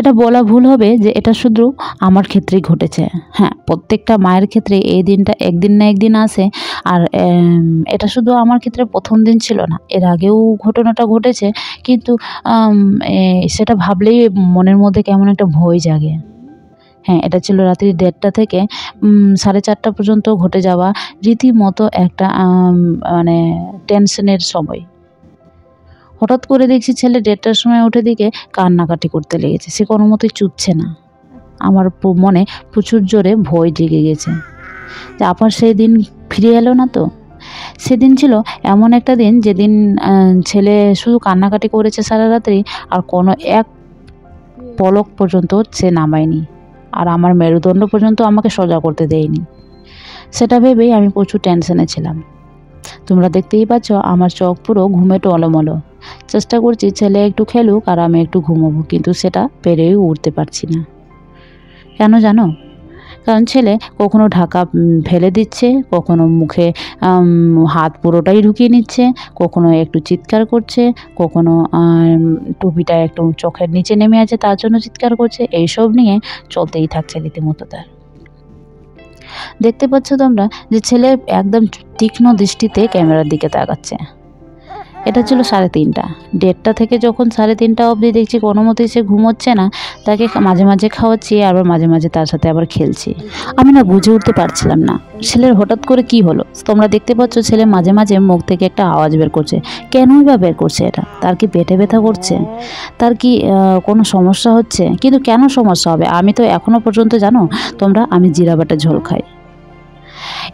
এটা বলা ভুল হবে যে এটা শুধু আমার ক্ষেত্রেই ঘটেছে। হ্যাঁ, প্রত্যেকটা মায়ের ক্ষেত্রে এই দিনটা একদিন না একদিন আসে। আর এটা শুধু আমার ক্ষেত্রে প্রথম দিন ছিল না, এর আগেও ঘটনাটা ঘটেছে। কিন্তু সেটা ভাবলেই মনের মধ্যে কেমন একটা ভয় জাগে। হ্যাঁ, এটা ছিল রাত্রি ১:৩০ থেকে ৪:৩০ পর্যন্ত ঘটে যাওয়া রীতিমতো একটা মানে টেনশনের সময়। হঠাৎ করে দেখছি ছেলে ১:৩০টার সময় উঠে দিকে কান্নাকাটি করতে লেগেছে। সে কোনো মতেই চুপছে না। আমার মনে প্রচুর জোরে ভয় জেগে গেছে যে আবার সেই দিন ফিরে এলো না তো। সেদিন ছিল এমন একটা দিন যেদিন ছেলে শুধু কান্নাকাটি করেছে সারা রাত্রি, আর কোনো এক পলক পর্যন্ত সে নামায়নি, আর আমার মেরুদণ্ড পর্যন্ত আমাকে সোজা করতে দেয়নি। সেটা ভেবেই আমি প্রচুর টেনশনে ছিলাম। তোমরা দেখতেই পাচ্ছ আমার চোখ পুরো ঘুমে টলমলো। চেষ্টা করছি ছেলে একটু খেলুক আর আমি একটু ঘুমোবো, কিন্তু সেটা পেরেই উঠতে পারছি না। কেন জানো? কারণ ছেলে কখনো ঢাকা ফেলে দিচ্ছে, কখনো মুখে হাত পুরোটাই ঢুকিয়ে নিচ্ছে, কখনো একটু চিৎকার করছে, কখনো টুপিটা একটু চোখের নিচে নেমে আছে তার জন্য চিৎকার করছে। এইসব নিয়ে চলতেই থাকছে রীতিমতো তার। দেখতে পাচ্ছ তোমরা যে ছেলে একদম তীক্ষ্ণ দৃষ্টিতে ক্যামেরার দিকে তাকাচ্ছে। এটা ছিল ৩:৩০। ১:৩০ থেকে যখন ৩:৩০ অবধি দেখছি কোনো মতেই সে ঘুমোচ্ছে না, তাকে মাঝে মাঝে খাওয়াচ্ছি, আবার মাঝে মাঝে তার সাথে আবার খেলছি। আমি না বুঝে উঠতে পারছিলাম না ছেলের হঠাৎ করে কি হলো। তোমরা দেখতে পাচ্ছ ছেলে মাঝে মাঝে মুখ থেকে একটা আওয়াজ বের করছে। কেনই বা বের করছে এটা? তার কি পেটে ব্যথা করছে? তার কি কোনো সমস্যা হচ্ছে? কিন্তু কেন সমস্যা হবে? আমি তো এখনও পর্যন্ত জানো তোমরা, আমি জিরা বাটা ঝোল খাই।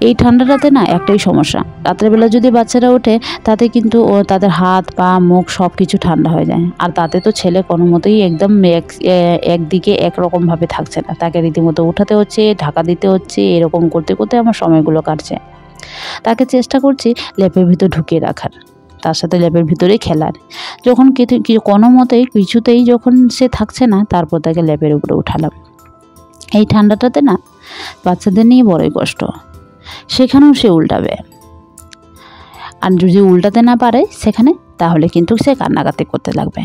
এই ঠান্ডাটাতে না একটাই সমস্যা, রাত্রেবেলা যদি বাচ্চারা ওঠে তাতে কিন্তু তাদের হাত পা মুখ সব কিছু ঠান্ডা হয়ে যায়। আর তাতে তো ছেলে কোনো মতোই একদম একদিকে একরকমভাবে থাকছে না, তাকে রীতিমতো উঠাতে হচ্ছে, ঢাকা দিতে হচ্ছে, এরকম করতে করতে আমার সময়গুলো কাটছে। তাকে চেষ্টা করছি লেপের ভিতর ঢুকিয়ে রাখার, তার সাথে লেপের ভিতরেই খেলার। যখন কোনো মতেই কিছুতেই যখন সে থাকছে না, তারপর তাকে লেপের উপরে উঠালাম। এই ঠান্ডাটাতে না বাচ্চাদের নিয়ে বড়ই কষ্ট। সেখানেও সে উল্টাবে, আর যদি উল্টাতে না পারে সেখানে, তাহলে কিন্তু সে কান্নাকাটি করতে লাগবে।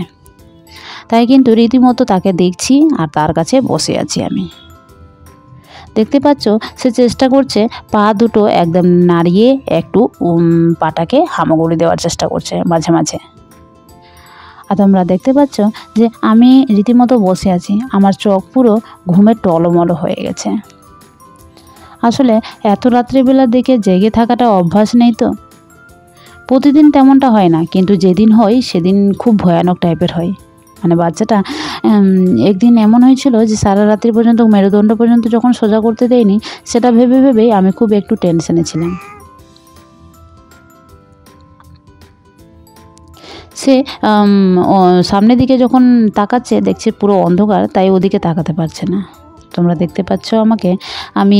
তাই কিন্তু রীতিমতো তাকে দেখছি আর তার কাছে বসে আছি আমি। দেখতে পাচ্ছ সে চেষ্টা করছে পা দুটো একদম নাড়িয়ে একটু পাটাকে হামাগুড়ি দেওয়ার চেষ্টা করছে মাঝে মাঝে। আর তোমরা দেখতে পাচ্ছ যে আমি রীতিমতো বসে আছি, আমার চোখ পুরো ঘুমে টলমলো হয়ে গেছে। আসলে এত রাত্রিবেলার দিকে জেগে থাকাটা অভ্যাস নেই তো। প্রতিদিন তেমনটা হয় না, কিন্তু যেদিন হয় সেদিন খুব ভয়ানক টাইপের হয়। মানে বাচ্চাটা একদিন এমন হয়েছিল যে সারা রাত্রি পর্যন্ত মেরুদণ্ড পর্যন্ত যখন সোজা করতে দেয়নি, সেটা ভেবে ভেবেই আমি খুব একটু টেনশনে ছিলাম। সে সামনের দিকে যখন তাকাচ্ছে দেখছে পুরো অন্ধকার, তাই ওদিকে তাকাতে পারছে না। তোমরা দেখতে পাচ্ছ আমাকে, আমি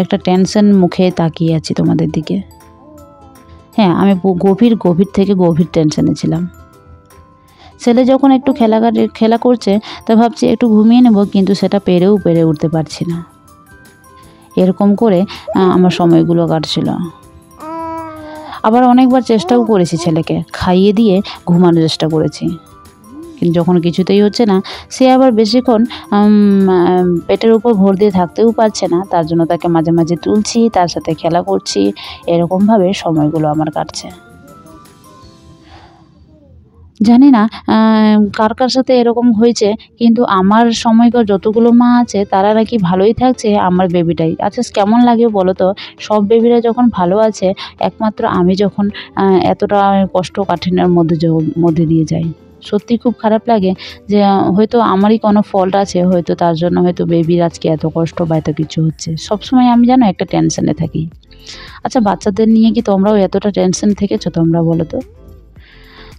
একটা টেনশন মুখে তাকিয়ে আছি তোমাদের দিকে। হ্যাঁ, আমি গভীর থেকে গভীর টেনশনে ছিলাম। ছেলে যখন একটু খেলা করছে তো ভাবছি একটু ঘুমিয়ে নেব, কিন্তু সেটা পেরে উঠতে পারছি না। এরকম করে আমার সময়গুলো কাটছিল। আবার অনেকবার চেষ্টাও করেছি ছেলেকে খাইয়ে দিয়ে ঘুমানোর চেষ্টা করেছি, কিন্তু যখন কিছুতেই হচ্ছে না, সে আবার বেশিক্ষণ পেটের উপর ভর দিয়ে থাকতেও পারছে না। তার জন্য তাকে মাঝে মাঝে তুলছি, তার সাথে খেলা করছি, এরকমভাবে সময়গুলো আমার কাটছে। জানি না কার কার সাথে এরকম হয়েছে, কিন্তু আমার সময়কার যতগুলো মা আছে তারা নাকি ভালোই থাকছে, আমার বেবিটাই। আচ্ছা কেমন লাগে বলো তো? সব বেবিরা যখন ভালো আছে, একমাত্র আমি যখন এতটা কষ্ট কাঠিন্যের মধ্যে দিয়ে যাই। সত্যি খুব খারাপ লাগে যে হয়তো আমারই কোনো ফল্ট আছে, হয়তো তার জন্য হয়তো বেবির আজকে এত কষ্ট বা এত কিছু হচ্ছে। সবসময় আমি জানো একটা টেনশনে থাকি। আচ্ছা বাচ্চাদের নিয়ে কি তোমরাও এতটা টেনশন থেকেছো? তোমরা বলো তো।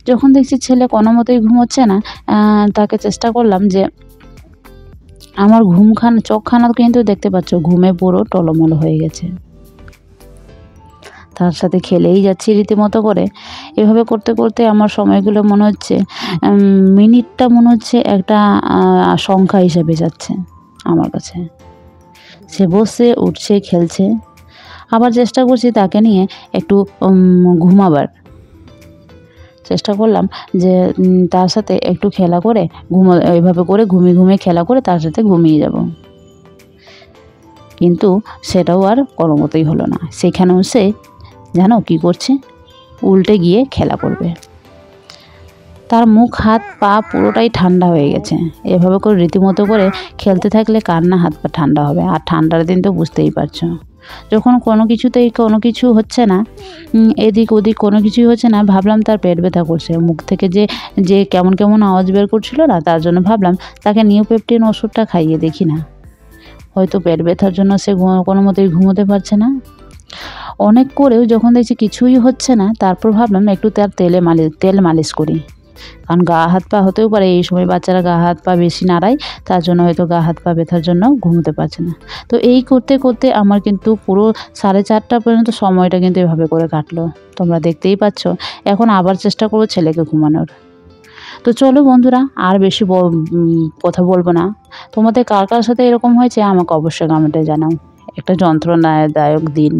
যখন দেখছি ছেলে কোনো মতেই ঘুমোচ্ছে না, তাকে চেষ্টা করলাম যে আমার চোখখানা কিন্তু দেখতে পাচ্ছ ঘুমে পুরো টলমলো হয়ে গেছে। তার সাথে খেলেই যাচ্ছি রীতিমতো করে। এভাবে করতে করতে আমার সময়গুলো মনে হচ্ছে মিনিটটা মনে হচ্ছে একটা সংখ্যা হিসেবে যাচ্ছে আমার কাছে। সে বসে উঠছে, খেলছে, আবার চেষ্টা করছি তাকে নিয়ে একটু ঘুমাবার। চেষ্টা করলাম যে তার সাথে একটু খেলা করে এইভাবে করে ঘুমিয়ে ঘুমিয়ে খেলা করে তার সাথে ঘুমিয়ে যাব। কিন্তু সেটাও আর কোনো মতোই হলো না। সেখানেও সে জানো কী করছে, উল্টে গিয়ে খেলা করবে। তার মুখ হাত পা পুরোটাই ঠান্ডা হয়ে গেছে। এভাবে করে রীতিমতো করে খেলতে থাকলে কার না হাত পা ঠান্ডা হবে। আর ঠান্ডার দিন তো বুঝতেই পারছো, যখন কোনো কিছুতেই কোনো কিছু হচ্ছে না, এদিক ওদিক কোনো কিছুই হচ্ছে না, ভাবলাম তার পেট ব্যথা করছে। মুখ থেকে যে যে কেমন কেমন আওয়াজ বের করছিল না, তার জন্য ভাবলাম তাকে নিউপেপটিন ওষুধটা খাইয়ে দেখি না, হয়তো পেট ব্যথার জন্য সে কোনো মতেই ঘুমোতে পারছে না। অনেক করেও যখন দেখছি কিছুই হচ্ছে না, তারপর ভাবলাম একটু তার তেল মালিশ করি। কারণ গা হাত পা হতেও পারে এই সময় বাচ্চারা গা হাত পা বেশি নাড়ায়, তার জন্য হয়তো গা হাত পা ব্যথার জন্য ঘুমোতে পারছে না। তো এই করতে করতে আমার কিন্তু পুরো 4:30 পর্যন্ত সময়টা কিন্তু এভাবে করে কাটলো। তোমরা দেখতেই পাচ্ছ। এখন আবার চেষ্টা করবো ছেলেকে ঘুমানোর। তো চলো বন্ধুরা, আর বেশি কথা বলবো না। তোমাদের কার কার সাথে এরকম হয়েছে আমাকে অবশ্যই কমেন্টে জানাও। একটা যন্ত্রণাদায়ক দিন।